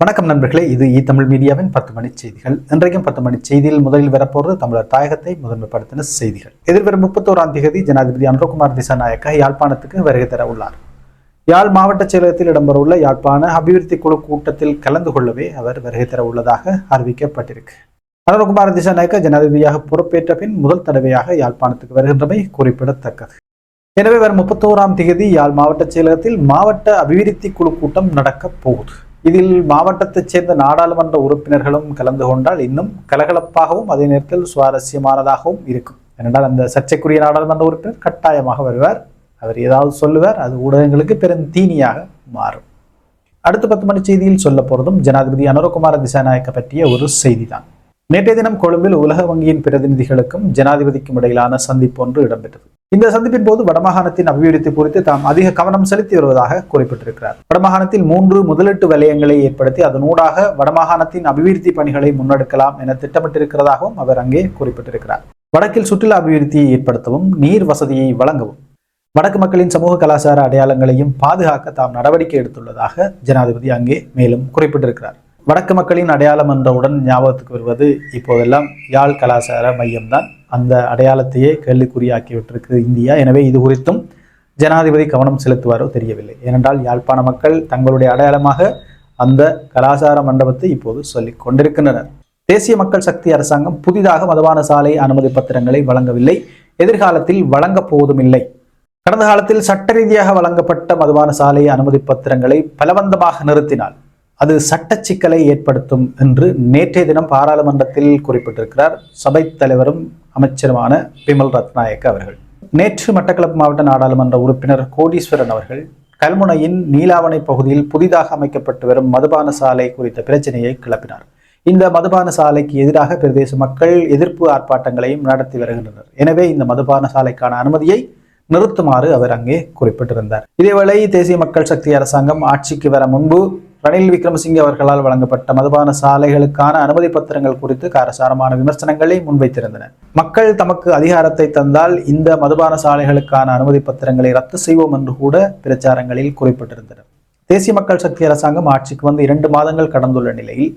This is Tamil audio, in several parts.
வணக்கம் நண்பர்களே, இது தமிழ் மீடியாவின் 10 மணி செய்திகள். இன்றைக்கும் 10 மணி செய்தியில் முதலில் வரப்போறது தமிழர் தாயகத்தை முதன்மைப்படுத்தின செய்திகள். எதிர்வரும் 31ஆம் தேதி ஜனாதிபதி அனுரகுமார் திசாநாயக்க யாழ்ப்பாணத்துக்கு வருகை தர உள்ளார். யாழ் மாவட்ட செயலகத்தில் இடம்பெறவுள்ள யாழ்ப்பாண அபிவிருத்தி குழு கூட்டத்தில் கலந்து கொள்ளவே அவர் வருகை தர உள்ளதாக அறிவிக்கப்பட்டிருக்கு. அனுரகுமார் திசாநாயக்க ஜனாதிபதியாக பொறுப்பேற்ற பின் முதல் தடவையாக யாழ்ப்பாணத்துக்கு வருகின்றமை குறிப்பிடத்தக்கது. எனவே வரும் 31ஆம் தேதி யாழ் மாவட்ட செயலகத்தில் மாவட்ட அபிவிருத்தி குழு கூட்டம் நடக்க போகுது. இதில் மாவட்டத்தைச் சேர்ந்த நாடாளுமன்ற உறுப்பினர்களும் கலந்து கொண்டால் இன்னும் கலகலப்பாகவும் அதே நேரத்தில் சுவாரஸ்யமானதாகவும் இருக்கும். ஏனென்றால் அந்த சர்ச்சைக்குரிய நாடாளுமன்ற உறுப்பினர் கட்டாயமாக வருவார். அவர் ஏதாவது சொல்லுவார், அது ஊடகங்களுக்கு பெரும் தீனியாக மாறும். அடுத்த 10 மணி செய்தியில் சொல்ல போறதும் ஜனாதிபதி அனுரகுமார திசாநாயக்க பற்றிய ஒரு செய்தி தான். நேற்றைய தினம் கொழும்பில் உலக வங்கியின் பிரதிநிதிகளுக்கும் ஜனாதிபதிக்கும் இடையிலான சந்திப்பு ஒன்று இடம்பெற்றது. இந்த சந்திப்பின் போது வடமாகாணத்தின் அபிவிருத்தி குறித்து தாம் அதிக கவனம் செலுத்தி வருவதாக குறிப்பிட்டிருக்கிறார். வடமாகாணத்தில் 3 முதலீட்டு வலயங்களை ஏற்படுத்தி அதனூடாக வடமாகாணத்தின் அபிவிருத்தி பணிகளை முன்னெடுக்கலாம் என திட்டமிட்டிருக்கிறதாகவும் அவர் அங்கே குறிப்பிட்டிருக்கிறார். வடக்கில் சுற்றுலா அபிவிருத்தியை ஏற்படுத்தவும் நீர் வசதியை வழங்கவும் வடக்கு மக்களின் சமூக கலாச்சார அடையாளங்களையும் பாதுகாக்க தாம் நடவடிக்கை எடுத்துள்ளதாக ஜனாதிபதி அங்கே மேலும் குறிப்பிட்டிருக்கிறார். வடக்கு மக்களின் அடையாளம் என்றவுடன் ஞாபகத்துக்கு வருவது இப்போதெல்லாம் யாழ் கலாச்சார மையம்தான். அந்த அடையாளத்தையே கேள்விக்குறியாக்கி விட்டிருக்கு இந்தியா. எனவே இது குறித்தும் ஜனாதிபதி கவனம் செலுத்துவாரோ தெரியவில்லை. ஏனென்றால் யாழ்ப்பாண மக்கள் தங்களுடைய அடையாளமாக அந்த கலாச்சார மண்டபத்தை இப்போது சொல்லிக் கொண்டிருக்கின்றனர். தேசிய மக்கள் சக்தி அரசாங்கம் புதிதாக மதுபான சாலை அனுமதி பத்திரங்களை வழங்கவில்லை, எதிர்காலத்தில் வழங்கப் போவதும் இல்லை. கடந்த காலத்தில் சட்ட ரீதியாக வழங்கப்பட்ட மதுபான சாலை அனுமதி பத்திரங்களை பலவந்தமாக நிறுத்தினால் அது சட்ட சிக்கலை ஏற்படுத்தும் என்று நேற்றைய தினம் பாராளுமன்றத்தில் குறிப்பிட்டிருக்கிறார் சபை தலைவரும் அமைச்சருமான பிமல் ரத்நாயக்க அவர்கள். நேற்று மட்டக்களப்பு மாவட்ட நாடாளுமன்ற உறுப்பினர் கோடீஸ்வரன் அவர்கள் கல்முனையின் நீலாவணை பகுதியில் புதிதாக அமைக்கப்பட்டு வரும் மதுபான சாலை குறித்த பிரச்சனையை கிளப்பினார். இந்த மதுபான சாலைக்கு எதிராக பிரதேச மக்கள் எதிர்ப்பு ஆர்ப்பாட்டங்களையும் நடத்தி வருகின்றனர். எனவே இந்த மதுபான சாலைக்கான அனுமதியை நிறுத்துமாறு அவர் அங்கே குறிப்பிட்டிருந்தார். இதேவேளை தேசிய மக்கள் சக்தி அரசாங்கம் ஆட்சிக்கு வர முன்பு ரணில் விக்ரமசிங்கே அவர்களால் வழங்கப்பட்ட மதுபான சாலைகளுக்கான அனுமதி பத்திரங்கள் குறித்து காரசாரமான விமர்சனங்களை முன்வைத்திருந்தன. மக்கள் தமக்கு அதிகாரத்தை தந்தால் இந்த மதுபான சாலைகளுக்கான அனுமதி பத்திரங்களை ரத்து செய்வோம் என்று கூட பிரச்சாரங்களில் குறிப்பிட்டிருந்தனர். தேசிய மக்கள் சக்தி அரசாங்கம் ஆட்சிக்கு வந்து 2 மாதங்கள் கடந்துள்ள நிலையில்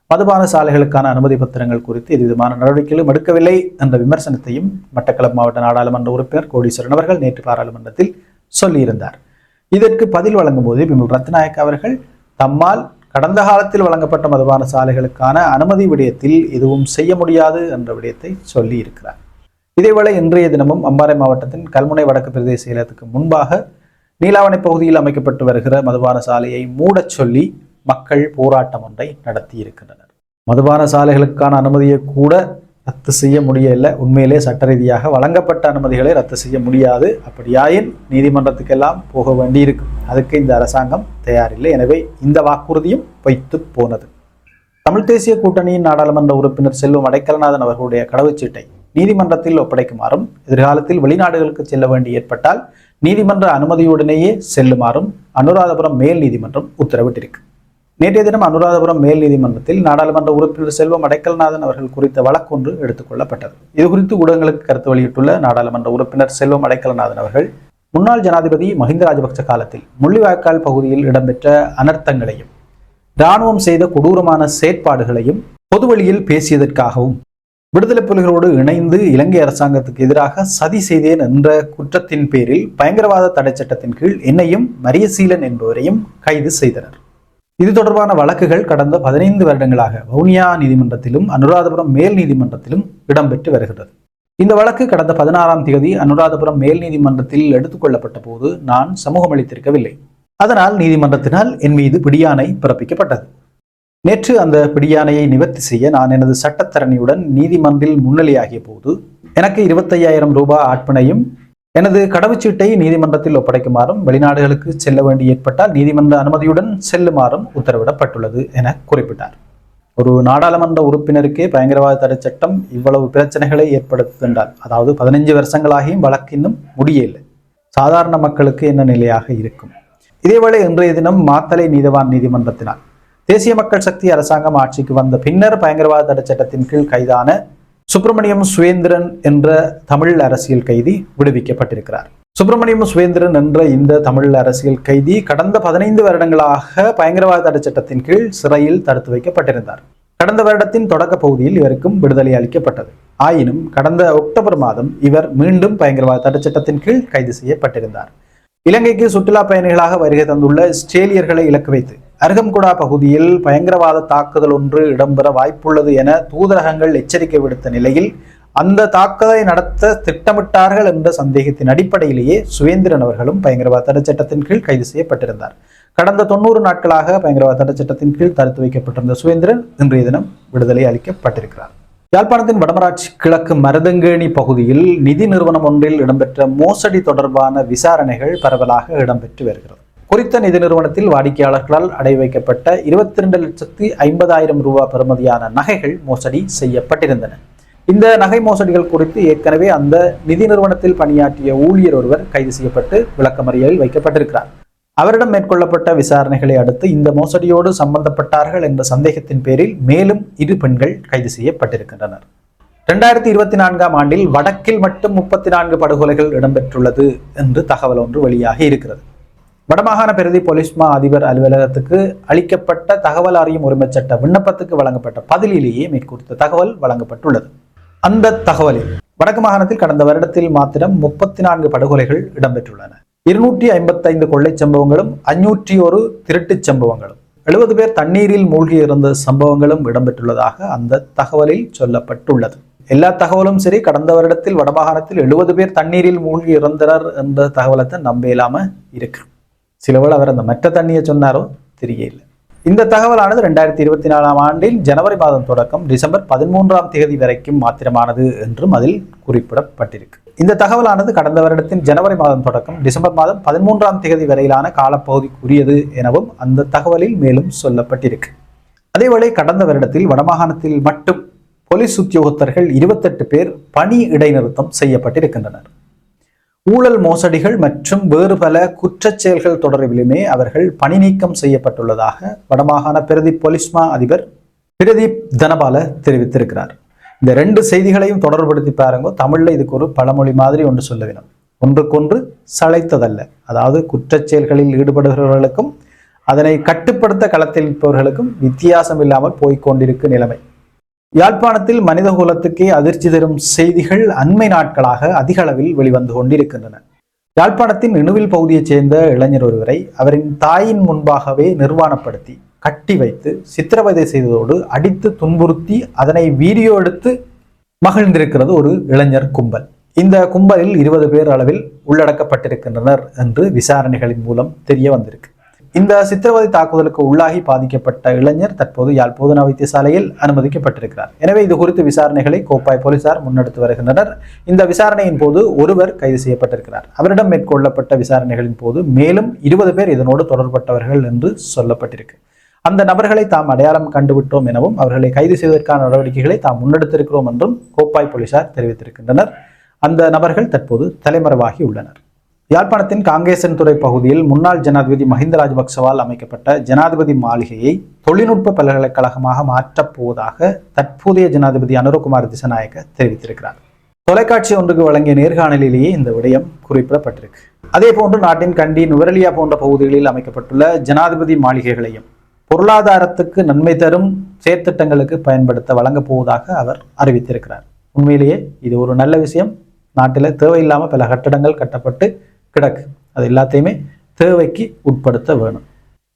மதுபான சாலைகளுக்கான அனுமதி பத்திரங்கள் குறித்து எதுவிதமான நடவடிக்கைகளும் எடுக்கவில்லை என்ற விமர்சனத்தையும் மட்டக்களப்பு மாவட்ட நாடாளுமன்ற உறுப்பினர் கோடீஸ்வரன் அவர்கள் நேற்று பாராளுமன்றத்தில் சொல்லியிருந்தார். இதற்கு பதில் வழங்கும் போது பிமல் ரத்நாயக்க அவர்கள் தம்மால் கடந்த காலத்தில் வழங்கப்பட்ட மதுபான சாலைகளுக்கான அனுமதி விடயத்தில் எதுவும் செய்ய முடியாது என்ற விடயத்தை சொல்லி இருக்கிறார். இதேவேளை இன்றைய தினமும் அம்பாறை மாவட்டத்தின் கல்முனை வடக்கு பிரதேச செயலகத்துக்கு முன்பாக நீலாவணை பகுதியில் அமைக்கப்பட்டு வருகிற மதுபான சாலையை மூடச் சொல்லி மக்கள் போராட்டம் ஒன்றை நடத்தி இருக்கின்றனர். மதுபான சாலைகளுக்கான அனுமதியை கூட ரத்து செய்ய முடியல. உண்மையிலே சட்ட ரீதியாக வழங்கப்பட்ட அனுமதிகளை ரத்து செய்ய முடியாது. அப்படியாயின் நீதிமன்றத்துக்கெல்லாம் போக வேண்டியிருக்கும். அதுக்கு இந்த அரசாங்கம் தயாரில்லை. எனவே இந்த வாக்குறுதியும் பொய்த்து போனது. தமிழ் தேசிய கூட்டணியின் நாடாளுமன்ற உறுப்பினர் செல்வம் அடைக்கலநாதன் அவர்களுடைய கடவுச்சீட்டை நீதிமன்றத்தில் ஒப்படைக்குமாறும் எதிர்காலத்தில் வெளிநாடுகளுக்கு செல்ல வேண்டி ஏற்பட்டால் நீதிமன்ற அனுமதியுடனேயே செல்லுமாறும் அனுராதபுரம் மேல் நீதிமன்றம் உத்தரவிட்டிருக்கு. நேற்றைய தினம் அனுராதபுரம் மேல் நீதிமன்றத்தில் நாடாளுமன்ற உறுப்பினர் செல்வம் அடைக்கலநாதன் அவர்கள் குறித்த வழக்கொன்று எடுத்துக்கொள்ளப்பட்டது. இது குறித்து ஊடகங்களுக்கு கருத்து வெளியிட்டுள்ள நாடாளுமன்ற உறுப்பினர் செல்வம் அடைக்கலநாதன் அவர்கள் முன்னாள் ஜனாதிபதி மஹிந்த ராஜபக்ச காலத்தில் முள்ளிவாய்க்கால் பகுதியில் இடம்பெற்ற அனர்த்தங்களையும் இராணுவம் செய்த கொடூரமான செயற்பாடுகளையும் பொதுவெளியில் பேசியதற்காகவும் விடுதலை புலிகளோடு இணைந்து இலங்கை அரசாங்கத்துக்கு எதிராக சதி செய்தேன் என்ற குற்றத்தின் பேரில் பயங்கரவாத தடை சட்டத்தின் கீழ் என்னையும் மரியசீலன் என்பவரையும் கைது செய்தனர். இது தொடர்பான வழக்குகள் கடந்த 15 வருடங்களாக வவுனியா நீதிமன்றத்திலும் அனுராதபுரம் மேல் நீதிமன்றத்திலும் இடம்பெற்று வருகிறது. இந்த வழக்கு கடந்த 16ஆம் தேதி அனுராதபுரம் மேல் நீதிமன்றத்தில் எடுத்துக்கொள்ளப்பட்ட போது நான் சமூகம் அளித்திருக்கவில்லை. அதனால் நீதிமன்றத்தினால் என் மீது பிடியாணை பிறப்பிக்கப்பட்டது. நேற்று அந்த பிடியாணையை நிவர்த்தி செய்ய நான் எனது சட்டத்தரணியுடன் நீதிமன்றில் முன்னிலையாகிய போது எனக்கு 25,000 ரூபாய் ஆட்பனையும் எனது கடவுச்சீட்டை நீதிமன்றத்தில் ஒப்படைக்குமாறும் வெளிநாடுகளுக்கு செல்ல வேண்டி ஏற்பட்டால் நீதிமன்ற அனுமதியுடன் செல்லுமாறும் உத்தரவிடப்பட்டுள்ளது என குறிப்பிட்டார். ஒரு நாடாளுமன்ற உறுப்பினருக்கே பயங்கரவாத தடை சட்டம் இவ்வளவு பிரச்சனைகளை ஏற்படுத்துகின்றால், அதாவது 15 வருஷங்களாகியும் வழக்கு இன்னும் முடியவில்லை. சாதாரண மக்களுக்கு என்ன நிலையாக இருக்கும்? இதேவேளை இன்றைய தினம் மாத்தளை நீதவான் நீதிமன்றத்தினால் தேசிய மக்கள் சக்தி அரசாங்கம் ஆட்சிக்கு வந்த பின்னர் பயங்கரவாத தடை சட்டத்தின் கீழ் கைதான சுப்பிரமணியம் சுவேந்திரன் என்ற தமிழ் அரசியல் கைதி விடுவிக்கப்பட்டிருக்கிறார். சுப்பிரமணியம் சுவேந்திரன் என்ற இந்த தமிழ் அரசியல் கைதி கடந்த 15 வருடங்களாக பயங்கரவாத தடை சட்டத்தின் கீழ் சிறையில் தடுத்து வைக்கப்பட்டிருந்தார். கடந்த வருடத்தின் தொடக்க பகுதியில் இவருக்கும் விடுதலை அளிக்கப்பட்டது. ஆயினும் கடந்த அக்டோபர் மாதம் இவர் மீண்டும் பயங்கரவாத தடை சட்டத்தின் கீழ் கைது செய்யப்பட்டிருந்தார். இலங்கைக்கு சுற்றுலா பயணிகளாக வருகை தந்துள்ள ஆஸ்திரேலியர்களை இலக்கு வைத்து அருகம்குடா பகுதியில் பயங்கரவாத தாக்குதல் ஒன்று இடம்பெற வாய்ப்புள்ளது என தூதரகங்கள் எச்சரிக்கை விடுத்த நிலையில் அந்த தாக்குதலை நடத்த திட்டமிட்டார்கள் என்ற சந்தேகத்தின் அடிப்படையிலேயே சுவேந்திரன் அவர்களும் பயங்கரவாத தடை சட்டத்தின் கீழ் கைது செய்யப்பட்டிருந்தார். கடந்த 90 நாட்களாக பயங்கரவாத தடை சட்டத்தின் கீழ் தடுத்து வைக்கப்பட்டிருந்த சுவேந்திரன் இன்றைய தினம் விடுதலை அளிக்கப்பட்டிருக்கிறார். யாழ்ப்பாணத்தின் வடமராட்சி கிழக்கு மருதங்கேணி பகுதியில் நிதி நிறுவனம் ஒன்றில் இடம்பெற்ற மோசடி தொடர்பான விசாரணைகள் பரவலாக இடம்பெற்று வருகிறது. குறித்த நிதி நிறுவனத்தில் வாடிக்கையாளர்களால் அடை வைக்கப்பட்ட 22,50,000 ரூபாய் பெறுமதியான நகைகள் மோசடி செய்யப்பட்டிருந்தன. இந்த நகை மோசடிகள் குறித்து ஏற்கனவே அந்த நிதி நிறுவனத்தில் பணியாற்றிய ஊழியர் ஒருவர் கைது செய்யப்பட்டு விளக்கமறியலில் வைக்கப்பட்டிருக்கிறார். அவரிடம் மேற்கொள்ளப்பட்ட விசாரணைகளை அடுத்து இந்த மோசடியோடு சம்பந்தப்பட்டார்கள் என்ற சந்தேகத்தின் பேரில் மேலும் 2 பெண்கள் கைது செய்யப்பட்டிருக்கின்றனர். 2024ஆம் ஆண்டில் வடக்கில் மட்டும் 34 படுகொலைகள் இடம்பெற்றுள்ளது என்று தகவல் ஒன்று வெளியாகி இருக்கிறது. வடமாகாண பிரதி போலீஸ் மா அதிபர் அலுவலகத்துக்கு அளிக்கப்பட்ட தகவல் அறியும் உரிமைச் சட்ட விண்ணப்பத்துக்கு வழங்கப்பட்ட பதிலிலேயே மேற்கூறிய தகவல் வழங்கப்பட்டுள்ளது. அந்த தகவலில் வடக்கு மாகாணத்தில் கடந்த வருடத்தில் மாத்திரம் 34 படுகொலைகள் இடம்பெற்றுள்ளன. 255 கொள்ளை சம்பவங்களும் 501 திருட்டுச் சம்பவங்களும் 70 பேர் தண்ணீரில் மூழ்கி இருந்த சம்பவங்களும் இடம்பெற்றுள்ளதாக அந்த தகவலில் சொல்லப்பட்டுள்ளது. எல்லா தகவலும் சரி, கடந்த வருடத்தில் வடமாகாணத்தில் 70 பேர் தண்ணீரில் மூழ்கி இறந்தனர் என்ற தகவலத்தை நம்ப இல்லாம இருக்கு. சிலவேளை அவர் அந்த மற்ற தண்ணியை சொன்னாரோ தெரியல. இந்த தகவலானது 2024ஆம் ஆண்டில் ஜனவரி மாதம் தொடக்கம் டிசம்பர் 13ஆம் தேதி வரைக்கும் மாத்திரமானது என்றும் அதில் குறிப்பிடப்பட்டிருக்கு. இந்த தகவலானது கடந்த வருடத்தின் ஜனவரி மாதம் தொடக்கம் டிசம்பர் மாதம் 13ஆம் தேதி வரையிலான காலப்பகுதிக்குரியது எனவும் அந்த தகவலில் மேலும் சொல்லப்பட்டிருக்கு. அதேவேளை கடந்த வருடத்தில் வடமாகாணத்தில் மட்டும் போலீஸ் உத்தியோகத்தர்கள் 28 பேர் பணி இடைநிறுத்தம் செய்யப்பட்டிருக்கின்றனர். ஊழல் மோசடிகள் மற்றும் வேறு பல குற்றச் செயல்கள் தொடர்பிலுமே அவர்கள் பணி நீக்கம் செய்யப்பட்டுள்ளதாக வடமாகாண பிரதி போலீஸ் மா அதிபர் பிரதீப் தனபால தெரிவித்திருக்கிறார். இந்த 2 செய்திகளையும் தொடர்படுத்தி பாருங்க. தமிழ்ல இதுக்கு ஒரு பழமொழி மாதிரி ஒன்று சொல்ல வேணும். ஒன்றுக்கொன்று சளைத்ததல்ல. அதாவது குற்றச் செயல்களில் ஈடுபடுகிறவர்களுக்கும் அதனை கட்டுப்படுத்த களத்தில் இருப்பவர்களுக்கும் வித்தியாசம் இல்லாமல் போய்கொண்டிருக்கு நிலைமை. யாழ்ப்பாணத்தில் மனித குலத்துக்கே அதிர்ச்சி தரும் செய்திகள் அண்மை நாட்களாக அதிக அளவில் வெளிவந்து கொண்டிருக்கின்றன. யாழ்ப்பாணத்தின் இணுவில் பகுதியைச் சேர்ந்த இளைஞர் ஒருவரை அவரின் தாயின் முன்பாகவே நிர்வாணப்படுத்தி கட்டி வைத்து சித்திரவதை செய்ததோடு அடித்து துன்புறுத்தி அதனை வீடியோ எடுத்து மகிழ்ந்திருக்கிறது ஒரு இளைஞர் கும்பல். இந்த கும்பலில் 20 பேர் அளவில் உள்ளடக்கப்பட்டிருக்கின்றனர் என்று விசாரணைகளின் மூலம் தெரிய வந்திருக்கு. இந்த சித்திரவதை தாக்குதலுக்கு உள்ளாகி பாதிக்கப்பட்ட இளைஞர் தற்போது யாழ் போதனா வைத்தியசாலையில் அனுமதிக்கப்பட்டிருக்கிறார். எனவே இது குறித்து விசாரணைகளை கோப்பாய் போலீசார் முன்னெடுத்து வருகின்றனர். இந்த விசாரணையின் போது ஒருவர் கைது செய்யப்பட்டிருக்கிறார். அவரிடம் மேற்கொள்ளப்பட்ட விசாரணைகளின் போது மேலும் 20 பேர் இதனோடு தொடர்பட்டவர்கள் என்று சொல்லப்பட்டிருக்கு. அந்த நபர்களை தாம் அடையாளம் கண்டுவிட்டோம் எனவும் அவர்களை கைது செய்வதற்கான நடவடிக்கைகளை தாம் முன்னெடுத்திருக்கிறோம் என்றும் கோப்பாய் போலீசார் தெரிவித்திருக்கின்றனர். அந்த நபர்கள் தற்போது தலைமறைவாகி உள்ளனர். யாழ்ப்பாணத்தின் காங்கேசன் துறை பகுதியில் முன்னாள் ஜனாதிபதி மஹிந்த ராஜபக்சவால் அமைக்கப்பட்ட ஜனாதிபதி மாளிகையை தொழில்நுட்ப பல்கலைக்கழகமாக மாற்றப் போவதாக தற்போதைய ஜனாதிபதி அனுரகுமார் திசாநாயக்க தெரிவித்திருக்கிறார். தொலைக்காட்சி ஒன்றுக்கு வழங்கிய நேர்காணலிலேயே இந்த விடயம் குறிப்பிடப்பட்டிருக்கு. அதே போன்று நாட்டின் கண்டி நுவரெலியா போன்ற பகுதிகளில் அமைக்கப்பட்டுள்ள ஜனாதிபதி மாளிகைகளையும் பொருளாதாரத்துக்கு நன்மை தரும் செயற்திட்டங்களுக்கு பயன்படுத்த வழங்கப் போவதாக அவர் அறிவித்திருக்கிறார். உண்மையிலேயே இது ஒரு நல்ல விஷயம். நாட்டில் தேவையில்லாமல் பல கட்டடங்கள் கட்டப்பட்டு கிடக்கு. அது எல்லாத்தையுமே தேவைக்கு உட்படுத்த வேணும்.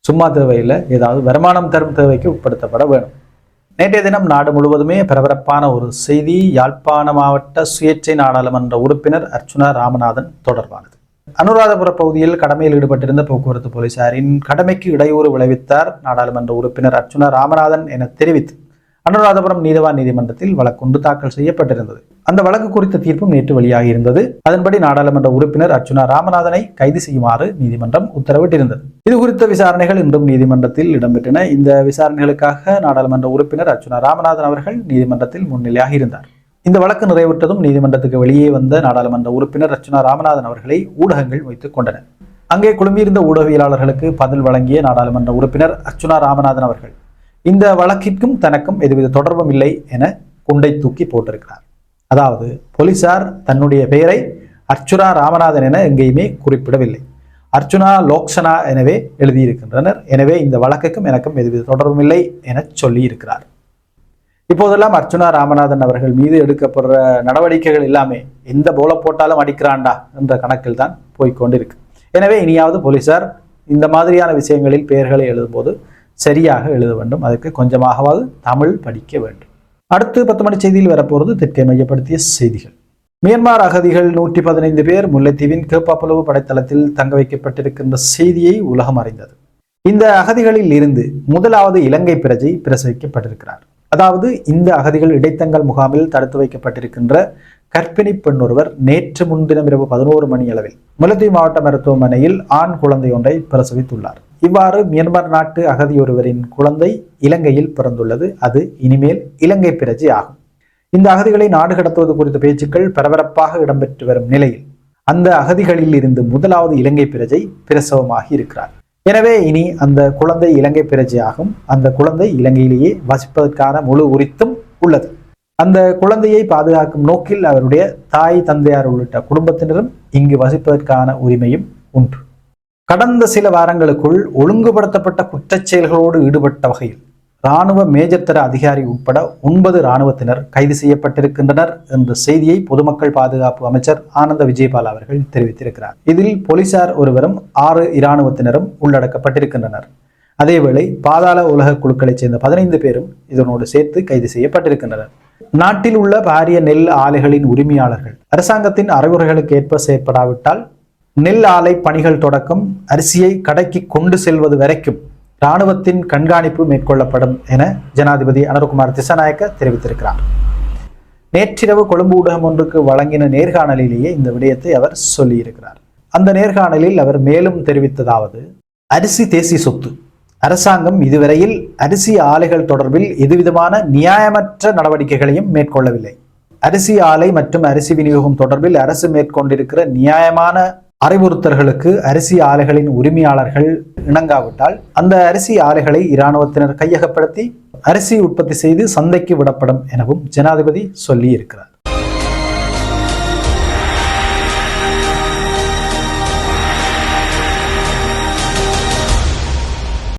சும்மா தேவையில்லை, ஏதாவது வருமானம் தரும் தேவைக்கு உட்படுத்தப்பட வேணும். நேற்றைய தினம் நாடு முழுவதுமே பரபரப்பான ஒரு செய்தி யாழ்ப்பாண மாவட்ட சுயேட்சை நாடாளுமன்ற உறுப்பினர் அர்ச்சுனா ராமநாதன் தொடர்பானது. அனுராதபுர பகுதியில் கடமையில் ஈடுபட்டிருந்த போக்குவரத்து போலீசாரின் கடமைக்கு இடையூறு விளைவித்தார் நாடாளுமன்ற உறுப்பினர் அர்ச்சுனா ராமநாதன் என தெரிவித்து அனுராதபுரம் நீதவான் நீதிமன்றத்தில் வழக்கு தாக்கல் செய்யப்பட்டிருந்தது. அந்த வழக்கு குறித்த தீர்ப்பும் நேற்று வெளியாகி இருந்தது. அதன்படி நாடாளுமன்ற உறுப்பினர் அர்ச்சுனா ராமநாதனை கைது செய்யுமாறு நீதிமன்றம் உத்தரவிட்டிருந்தது. இது குறித்த விசாரணைகள் இன்றும் நீதிமன்றத்தில் இடம்பெற்றன. இந்த விசாரணைகளுக்காக நாடாளுமன்ற உறுப்பினர் அர்ச்சுனா ராமநாதன் அவர்கள் நீதிமன்றத்தில் முன்னிலையாக இருந்தார். இந்த வழக்கு நிறைவுற்றதும் நீதிமன்றத்துக்கு வெளியே வந்த நாடாளுமன்ற உறுப்பினர் அர்ச்சுனா ராமநாதன் அவர்களை ஊடகங்கள் வைத்துக் கொண்டன. அங்கே குழுமியிருந்த ஊடகவியலாளர்களுக்கு பதில் வழங்கிய நாடாளுமன்ற உறுப்பினர் அர்ச்சுனா ராமநாதன் அவர்கள் இந்த வழக்கிற்கும் தனக்கும் எதுவித தொடர்பும் இல்லை என குண்டை தூக்கி போட்டிருக்கிறார். அதாவது போலீசார் தன்னுடைய பெயரை அர்ச்சுனா ராமநாதன் என எங்கேயுமே குறிப்பிடவில்லை. அர்ச்சுனா லோக்சனா எனவே எழுதியிருக்கின்றனர். எனவே இந்த வழக்குக்கும் எனக்கும் எதுவித தொடர்பும் இல்லை என சொல்லி இருக்கிறார். இப்போதெல்லாம் அர்ச்சுனா ராமநாதன் அவர்கள் மீது எடுக்கப்படுற நடவடிக்கைகள் எல்லாமே எந்த போல போட்டாலும் அடிக்கிறான்டா என்ற கணக்கில் தான் போய்கொண்டிருக்கு. எனவே இனியாவது போலீசார் இந்த மாதிரியான விஷயங்களில் பெயர்களை எழுதும்போது சரியாக எழுத வேண்டும். அதற்கு கொஞ்சமாகவாது தமிழ் படிக்க வேண்டும். அடுத்து 10 மணி செய்தியில் வரப்போறது தெற்கை மையப்படுத்திய செய்திகள். மியான்மர் அகதிகள் 115 பேர் முல்லைத்தீவின் கேப்பாப்புலவு படைத்தளத்தில் தங்க வைக்கப்பட்டிருக்கின்ற செய்தியை உலகம் அறிந்தது. இந்த அகதிகளில் இருந்து முதலாவது இலங்கை பிரஜை பிரசவிக்கப்பட்டிருக்கிறார். அதாவது இந்த அகதிகள் இடைத்தங்கல் முகாமில் தடுத்து வைக்கப்பட்டிருக்கின்ற கர்ப்பிணி பெண் ஒருவர் நேற்று முன்தினம் இரவு 11 மணி அளவில் முல்லைத்தீவு மாவட்ட மருத்துவமனையில் ஆண் குழந்தை ஒன்றை பிரசவித்துள்ளார். இவ்வாறு மியான்மர் நாட்டு அகதி ஒருவரின் குழந்தை இலங்கையில் பிறந்துள்ளது. அது இனிமேல் இலங்கை பிரஜை ஆகும். இந்த அகதிகளை நாடு கடத்துவது குறித்த பேச்சுக்கள் பரபரப்பாக இடம்பெற்று வரும் நிலையில் அந்த அகதிகளில் இருந்து முதலாவது இலங்கை பிரஜை பிரசவமாகி இருக்கிறார். எனவே இனி அந்த குழந்தை இலங்கை பிரஜையாகும். அந்த குழந்தை இலங்கையிலேயே வசிப்பதற்கான முழு உரித்தும் உள்ளது. அந்த குழந்தையை பாதுகாக்கும் நோக்கில் அவருடைய தாய் தந்தையார் உள்ளிட்ட குடும்பத்தினரும் இங்கு வசிப்பதற்கான உரிமையும் உண்டு. கடந்த சில வாரங்களுக்குள் ஒழுங்குபடுத்தப்பட்ட குற்றச் செயல்களோடு ஈடுபட்ட வகையில் இராணுவ மேஜர் தர அதிகாரி உட்பட 9 இராணுவத்தினர் கைது செய்யப்பட்டிருக்கின்றனர் என்ற செய்தியை பொதுமக்கள் பாதுகாப்பு அமைச்சர் ஆனந்த விஜயபால் அவர்கள் தெரிவித்திருக்கிறார். இதில் போலீசார் ஒருவரும் 6 இராணுவத்தினரும் உள்ளடக்கப்பட்டிருக்கின்றனர். அதேவேளை பாதாள உலக குழுக்களைச் சேர்ந்த 15 பேரும் இதனோடு சேர்த்து கைது செய்யப்பட்டிருக்கின்றனர். நாட்டில் உள்ள பாரிய நெல் ஆலைகளின் உரிமையாளர்கள் அரசாங்கத்தின் அறிவுரைகளுக்கு ஏற்ப செயற்படாவிட்டால் நெல் ஆலை பணிகள் தொடக்கம் அரிசியை கடைக்கு கொண்டு செல்வது வரைக்கும் இராணுவத்தின் கண்காணிப்பு மேற்கொள்ளப்படும் என ஜனாதிபதி அனுரகுமார் திசாநாயக்க தெரிவித்திருக்கிறார். நேற்றிரவு கொழும்பு ஊடகம் ஒன்றுக்கு வழங்கின நேர்காணலிலேயே இந்த விடயத்தை அவர் சொல்லியிருக்கிறார். அந்த நேர்காணலில் அவர் மேலும் தெரிவித்ததாவது, அரிசி தேசிய சொத்து. அரசாங்கம் இதுவரையில் அரிசி ஆலைகள் தொடர்பில் எதுவிதமான நியாயமற்ற நடவடிக்கைகளையும் மேற்கொள்ளவில்லை. அரிசி ஆலை மற்றும் அரிசி விநியோகம் தொடர்பில் அரசு மேற்கொண்டிருக்கிற நியாயமான அறிவுறுத்தல்களுக்கு அரிசி ஆலைகளின் உரிமையாளர்கள் இணங்காவிட்டால் அந்த அரிசி ஆலைகளை இராணுவத்தினர் கையகப்படுத்தி அரிசி உற்பத்தி செய்து சந்தைக்கு விடப்படும் எனவும் ஜனாதிபதி சொல்லி இருக்கிறார்.